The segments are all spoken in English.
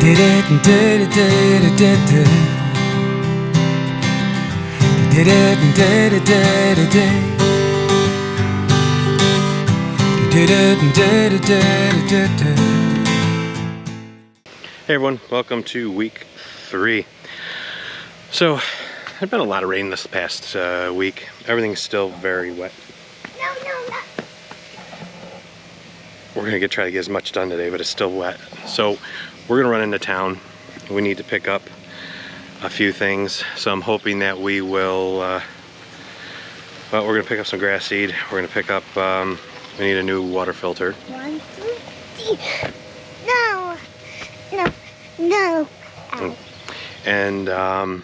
Hey everyone, welcome to week 3. So, there's been a lot of rain this past week. Everything's still very wet. No. We're gonna try to get as much done today, but it's still wet. So, we're gonna run into town. We need to pick up a few things. So I'm hoping that we will, well, we're gonna pick up some grass seed. We're gonna pick up, we need a new water filter. 1, 2, 3. No. Ow. And I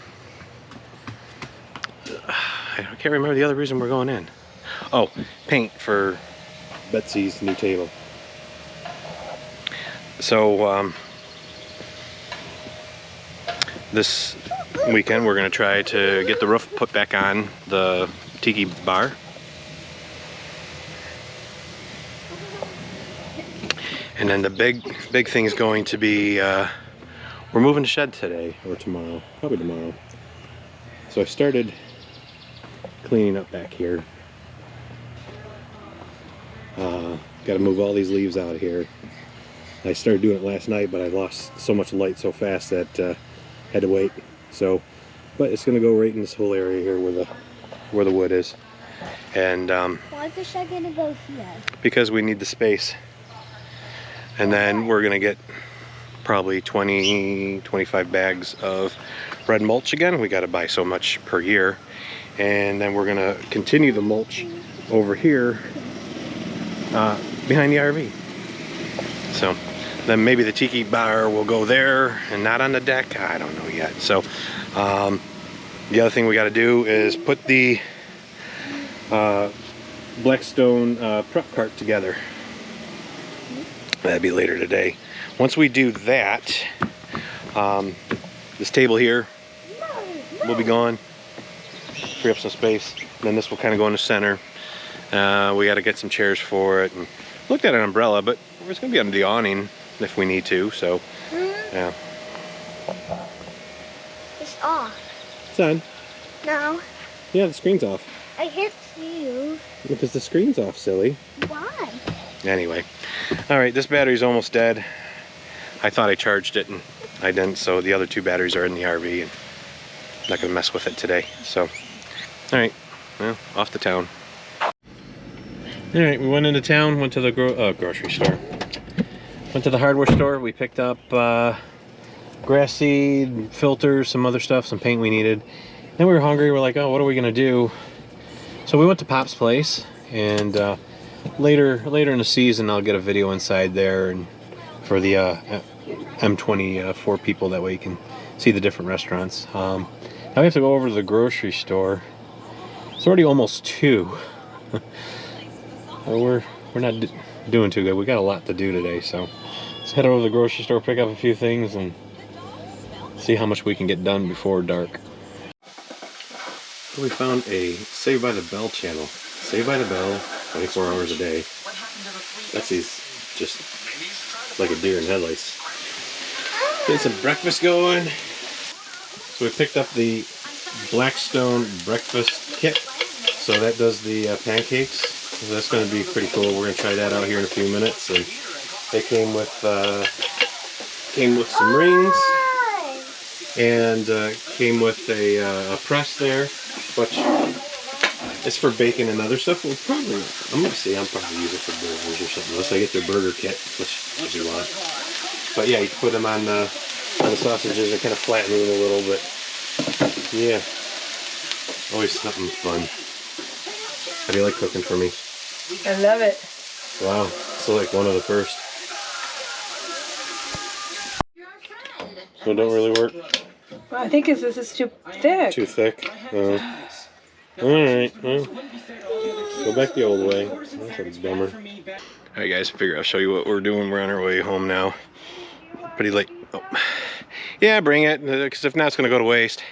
can't remember the other reason we're going in. Oh, paint for Betsy's new table. So this weekend we're going to try to get the roof put back on the tiki bar. And then the big thing is going to be we're moving the shed today or tomorrow, probably tomorrow. So I started cleaning up back here. Got to move all these leaves out of here. I started doing it last night, but I lost so much light so fast that had to wait. So, but it's gonna go right in this whole area here where the wood is. And why is the shed gonna go here? Because we need the space. And then we're gonna get probably 20-25 bags of red mulch again. We got to buy so much per year. And then we're gonna continue the mulch over here behind the RV. So then maybe the tiki bar will go there and not on the deck. I don't know yet. So the other thing we got to do is put the Blackstone prep cart together. That'd be later today. Once we do that, this table here will be gone. Free up some space. Then this will kind of go in the center. We got to get some chairs for it. And looked at an umbrella, but it's going to be under the awning if we need to. So, yeah. It's off. It's on. No. Yeah, the screen's off. I can't see you. Because the screen's off, silly. Why? Anyway. Alright, this battery's almost dead. I thought I charged it and I didn't, so the other 2 batteries are in the RV and I'm not going to mess with it today. So, alright, well, off to town. Alright, we went into town, went to the grocery store. Went to the hardware store, we picked up grass seed, filters, some other stuff, some paint we needed. Then we were hungry, we're like, oh, what are we going to do? So we went to Pop's place, and later in the season I'll get a video inside there and for the M24 people, that way you can see the different restaurants. Now we have to go over to the grocery store. It's already almost 2. We're not doing too good. We got a lot to do today, so let's head over to the grocery store, pick up a few things, and see how much we can get done before dark. We found a Saved by the Bell channel. Saved by the Bell, 24 hours a day. Betsy's just like a deer in headlights. Getting some breakfast going. So we picked up the Blackstone breakfast kit. So that does the pancakes. So that's going to be pretty cool. We're going to try that out here in a few minutes. And they came with some rings and came with a press there, which it's for bacon and other stuff. We'll probably, I'm going to see, I'll probably use it for burgers or something, unless I get their burger kit, which you want. But yeah, you can put them on the sausages and kind of flatten them a little bit. Yeah, always something fun. How do you like cooking for me? I love it. Wow, still like one of the first. So it don't really work? Well, I think this is too thick. Too thick? Alright, well, go back the old way. That's a bummer. Alright guys, figure I'll show you what we're doing. We're on our way home now. Pretty late. Oh. Yeah, bring it, because if not it's going to go to waste.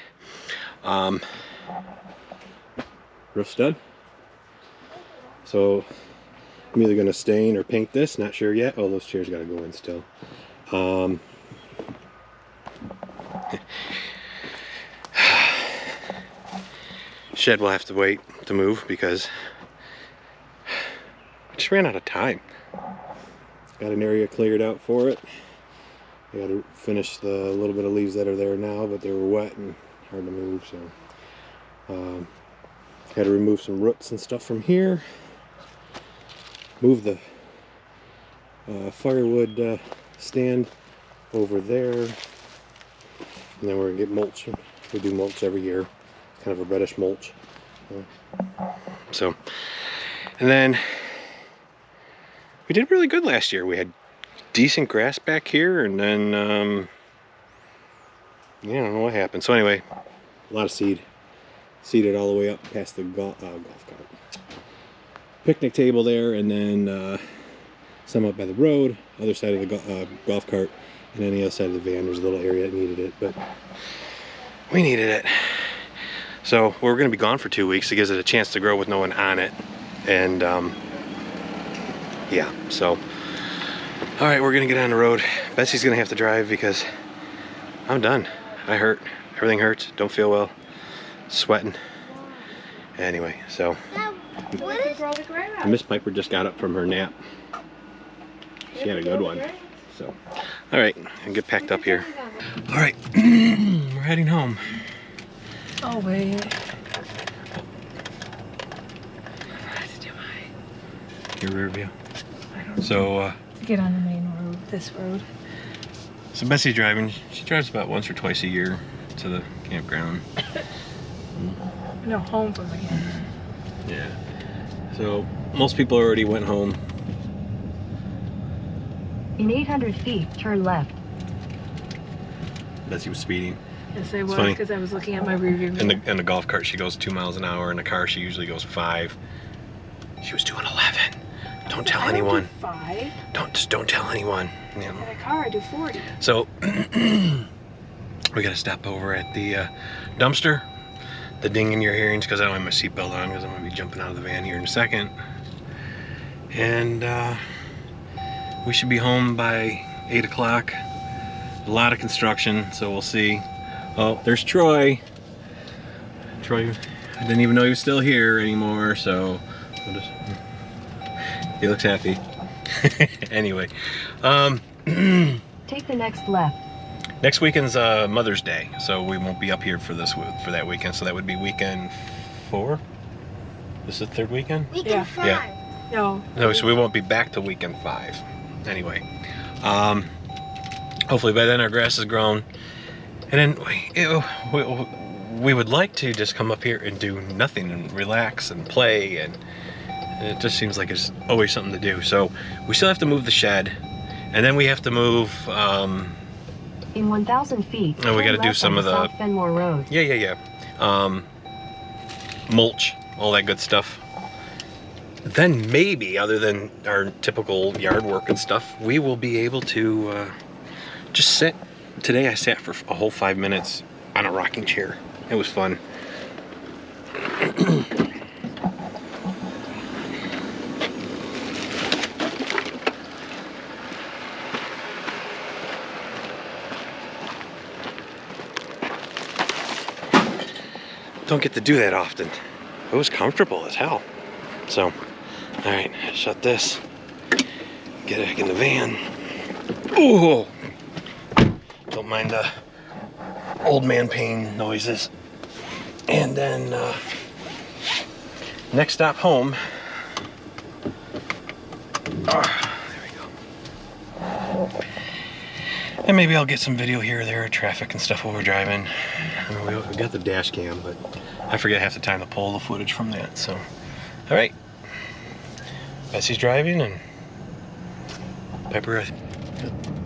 Roof's done. So I'm either going to stain or paint this, not sure yet. Oh, those chairs got to go in still. Shed will have to wait to move because I just ran out of time. Got an area cleared out for it. I got to finish the little bit of leaves that are there now, but they were wet and hard to move, so got to remove some roots and stuff from here. Move the firewood stand over there, and then we're gonna get mulch. We do mulch every year, kind of a reddish mulch. So, and then we did really good last year. We had decent grass back here, and then yeah, I don't know what happened. So anyway, a lot of seeded all the way up past the golf cart, picnic table there, and then some up by the road, other side of the golf cart, and then the other side of the van. There's a little area that needed it, but we needed it. So we're going to be gone for 2 weeks. It gives it a chance to grow with no one on it, and yeah. So all right, we're gonna get on the road. Betsy's gonna have to drive because I'm done. I hurt. Everything hurts. Don't feel well. Sweating. Anyway, so Miss Piper just got up from her nap. She had a good one. So, all right, and get packed up here. All right, we're heading home. Oh wait. Your rear view. I don't know. So. Get on the main road, this road. So Betsy's driving. She drives about once or twice a year to the campground. No, home from again. Yeah. So most people already went home. In 800 feet, turn left. Betsy was speeding. Yes, I was, funny. because I was looking at my rearview mirror. In the golf cart, she goes 2 miles an hour. In the car, she usually goes 5. She was doing 11. Don't tell anyone. I do 5. Don't tell anyone. You know. In a car, I do 40. So we gotta stop over at the dumpster. The ding in your hearings because I don't have my seatbelt on because I'm gonna be jumping out of the van here in a second. And we should be home by 8 o'clock. A lot of construction, so we'll see. Oh, there's Troy. Troy, I didn't even know he was still here anymore, so we'll just. He looks happy. Anyway, Take the next left. next weekend's Mother's Day, so we won't be up here for that weekend. So that would be weekend 4. This is the 3rd weekend. Weekend 5. Yeah. No. So we won't be back to weekend 5. Anyway, hopefully by then our grass is grown, and then we would like to just come up here and do nothing and relax and play, and it just seems like it's always something to do. So we still have to move the shed, and then we have to move. In 1,000 feet, And we turn got to do left some on of the South Fenmore Road. Yeah. Mulch, all that good stuff. Then maybe, other than our typical yard work and stuff, we will be able to just sit. Today I sat for a whole 5 minutes on a rocking chair. It was fun. Don't get to do that often. It was comfortable as hell. So, all right, shut this. Get back in the van. Oh, don't mind the old man pain noises. And then next stop home. There we go. And maybe I'll get some video here or there of traffic and stuff while we're driving. I mean, we got the dash cam, but I forget half the time to pull the footage from that. So, all right. Betsy's driving, and Piper,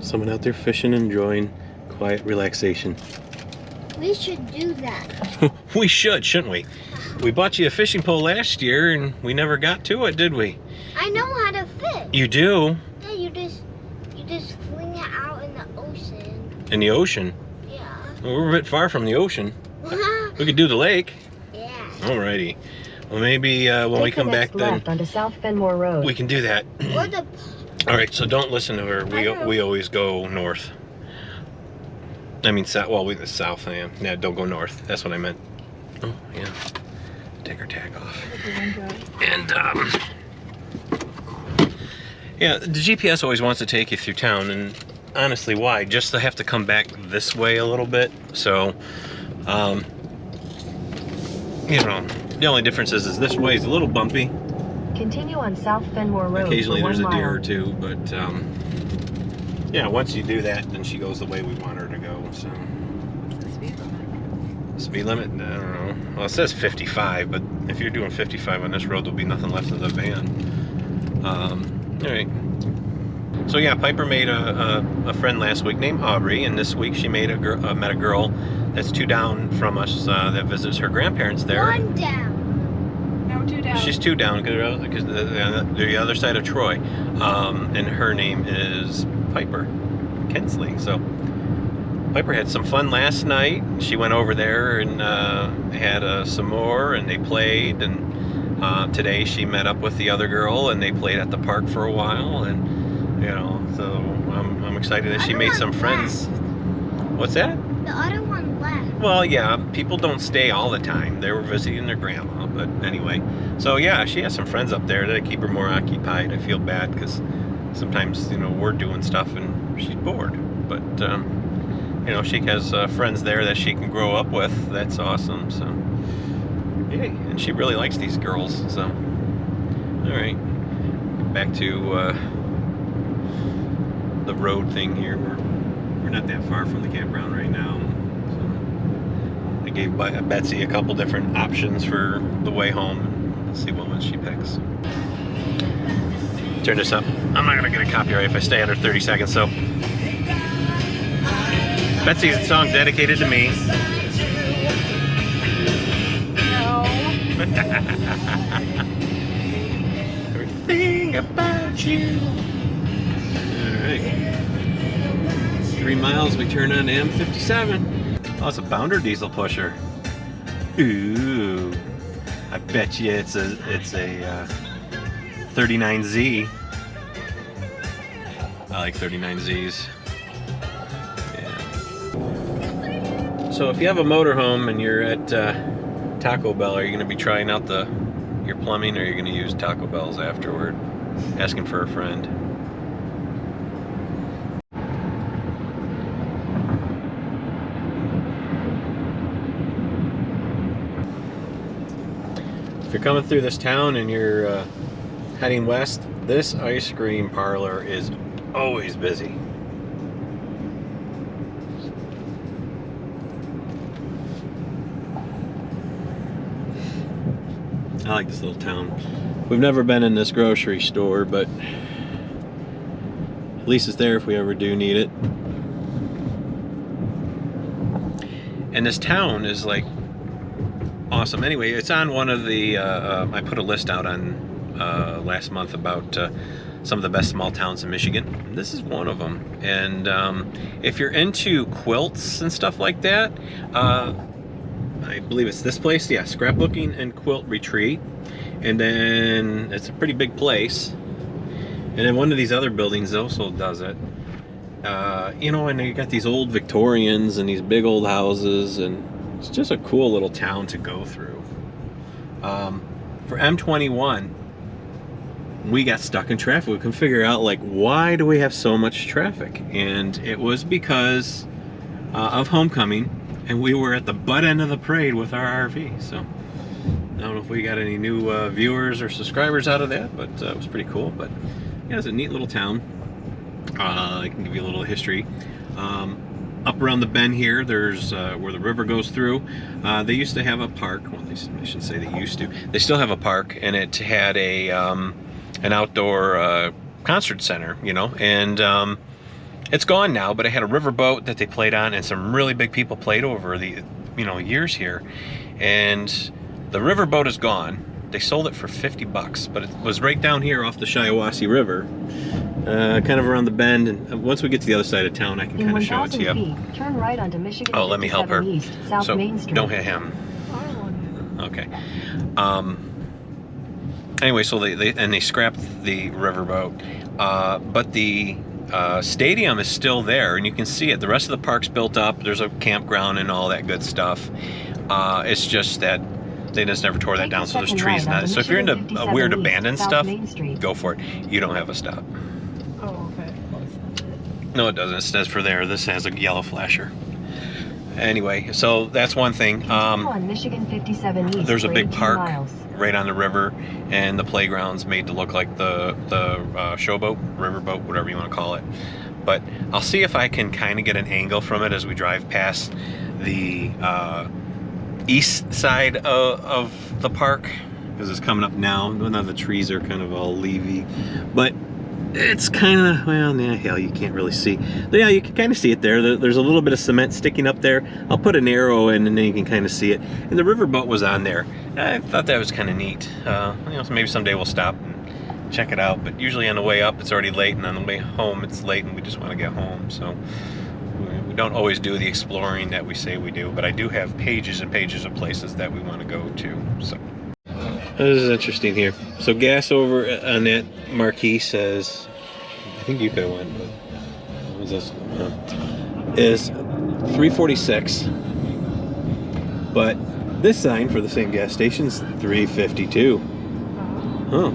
someone out there fishing, enjoying quiet relaxation. We should do that. We should, shouldn't we? We bought you a fishing pole last year, and we never got to it, did we? I know how to fish. You do? Yeah, you just fling it out in the ocean. In the ocean? Yeah. Well, we're a bit far from the ocean. We could do the lake. Yeah. Alrighty. Well, maybe when we Take come the back next then, left onto South Fenmore Road. we can do that. Or the All right, so don't listen to her. We always go north. I mean, south. Well, the south. Yeah, don't go north. That's what I meant. Oh, yeah. Take our tag off. And yeah, the GPS always wants to take you through town, and honestly, why? Just to have to come back this way a little bit. So, you know, the only difference is this way is a little bumpy. Continue on South Fenmore Road. Occasionally for there's 1 a deer mile. or two, but yeah, once you do that, then she goes the way we want her to go. So speed limit, I don't know. Well, it says 55, but if you're doing 55 on this road, there'll be nothing left of the van. All right. So yeah, Piper made a friend last week named Aubrey, and this week she made met a girl that's 2 down from us that visits her grandparents there. 1 down. No, 2 down. She's 2 down because the other side of Troy, and her name is Piper Kinsley. So Piper had some fun last night. She went over there and had some more, and they played. And today she met up with the other girl, and they played at the park for a while. And you know, so I'm excited that she made some friends. What's that? The other one left. Well, yeah, people don't stay all the time. They were visiting their grandma, but anyway. So yeah, she has some friends up there that keep her more occupied. I feel bad because sometimes, you know, we're doing stuff and she's bored. But, you know, she has friends there that she can grow up with. That's awesome, so. Yay, and she really likes these girls, so. All right, back to the road thing here. We're not that far from the campground right now. So I gave Betsy a couple different options for the way home. Let's see what one she picks. Turn this up. I'm not gonna get a copyright if I stay under 30 seconds, so. Betsy's song dedicated to me. No. Everything about you. Alright. 3 miles, we turn on M57. Oh, it's a Bounder diesel pusher. Ooh. I bet you it's a 39Z. I like 39Zs. Yeah. So if you have a motorhome and you're at Taco Bell, are you going to be trying out your plumbing, or are you going to use Taco Bell's afterward? Asking for a friend. If you're coming through this town and you're heading west, this ice cream parlor is always busy. I like this little town. We've never been in this grocery store, but at least it's there if we ever do need it. And this town is like awesome. Anyway, it's on one of the, I put a list out on last month about some of the best small towns in Michigan. This is one of them. And if you're into quilts and stuff like that, I believe it's this place, yeah, Scrapbooking and Quilt Retreat. And then it's a pretty big place. And then one of these other buildings also does it. You know, and you got these old Victorians and these big old houses, and it's just a cool little town to go through. For M21, we got stuck in traffic. We couldn't figure out, like, why do we have so much traffic? And it was because of homecoming, and we were at the butt end of the parade with our RV. So I don't know if we got any new viewers or subscribers out of that, but it was pretty cool. But yeah, it's a neat little town. I can give you a little history. Up around the bend here, there's where the river goes through. They used to have a park. Well, I shouldn't say they used to. They still have a park, and it had a an outdoor concert center, you know, and it's gone now. But it had a riverboat that they played on, and some really big people played over the years here. And the riverboat is gone. They sold it for $50, but it was right down here off the Shiawassee River. Kind of around the bend, and once we get to the other side of town, I can kind of show it to you. feet, turn right onto Michigan. Oh, let me help her. East, South So Main Street. don't hit him. Okay. Anyway, so they scrapped the riverboat, but the stadium is still there, and you can see it. The rest of the park's built up. There's a campground and all that good stuff. It's just that they just never tore that down, so there's trees and that. So if you're into weird abandoned stuff, go for it. You don't have a stop. Oh, okay. No, it doesn't. It says for there. This has a yellow flasher. Anyway, so that's one thing. On Michigan 57 East There's a for big 18 park miles. right on the river, and the playground's made to look like the showboat, riverboat, whatever you want to call it. But I'll see if I can kind of get an angle from it as we drive past the east side of the park, because it's coming up now. Now the trees are kind of all leafy, but it's kind of, well, nah, hell, you can't really see. But yeah, you can kind of see it there. There's a little bit of cement sticking up there. I'll put an arrow in, and then you can kind of see it. And the riverboat was on there. I thought that was kind of neat. You know, so maybe someday we'll stop and check it out. But usually on the way up, it's already late, and on the way home, it's late, and we just want to get home. So we don't always do the exploring that we say we do, but I do have pages and pages of places that we want to go to. So this is interesting here. So gas over on that marquee says, I think you could have went, but what was this? Is 346. But this sign for the same gas station's 352. Huh.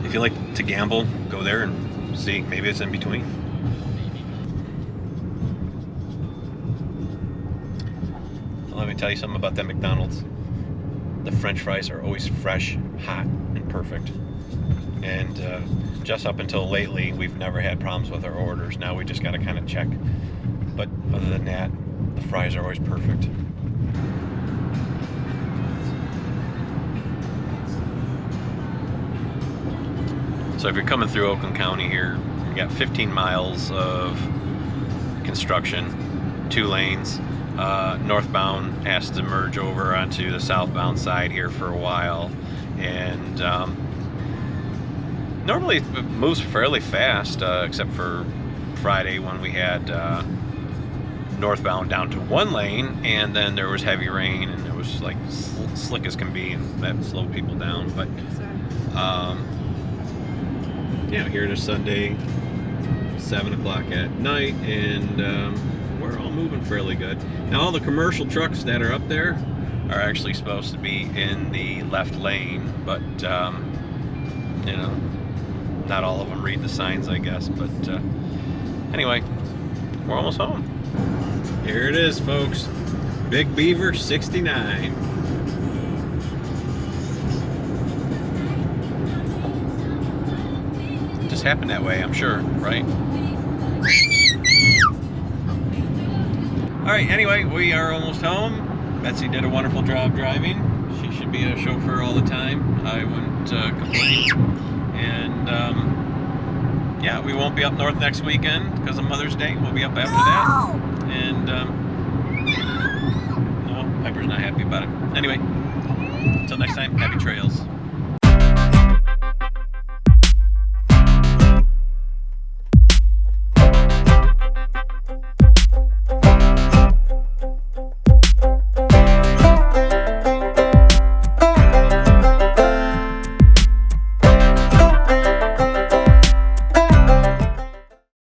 If you like to gamble, go there and see. Maybe it's in between. Let me tell you something about that McDonald's. The French fries are always fresh, hot, and perfect. And just up until lately, we've never had problems with our orders. Now we just got to kind of check. But other than that, the fries are always perfect. So if you're coming through Oakland County here, you got 15 miles of construction, 2 lanes. Northbound has to merge over onto the southbound side here for a while, and normally it moves fairly fast, except for Friday when we had northbound down to 1 lane, and then there was heavy rain, and it was like slick as can be, and that slowed people down. But yeah, here it is Sunday, 7 o'clock at night, and we're all moving fairly good. Now all the commercial trucks that are up there are actually supposed to be in the left lane, but you know, not all of them read the signs, I guess. But anyway, we're almost home. Here it is, folks. Big Beaver 69. Just happened that way, I'm sure, right? All right, anyway, we are almost home. Betsy did a wonderful job driving. She should be a chauffeur all the time. I wouldn't complain. And yeah, we won't be up north next weekend because of Mother's Day. We'll be up after that. And no, Piper's not happy about it. Anyway,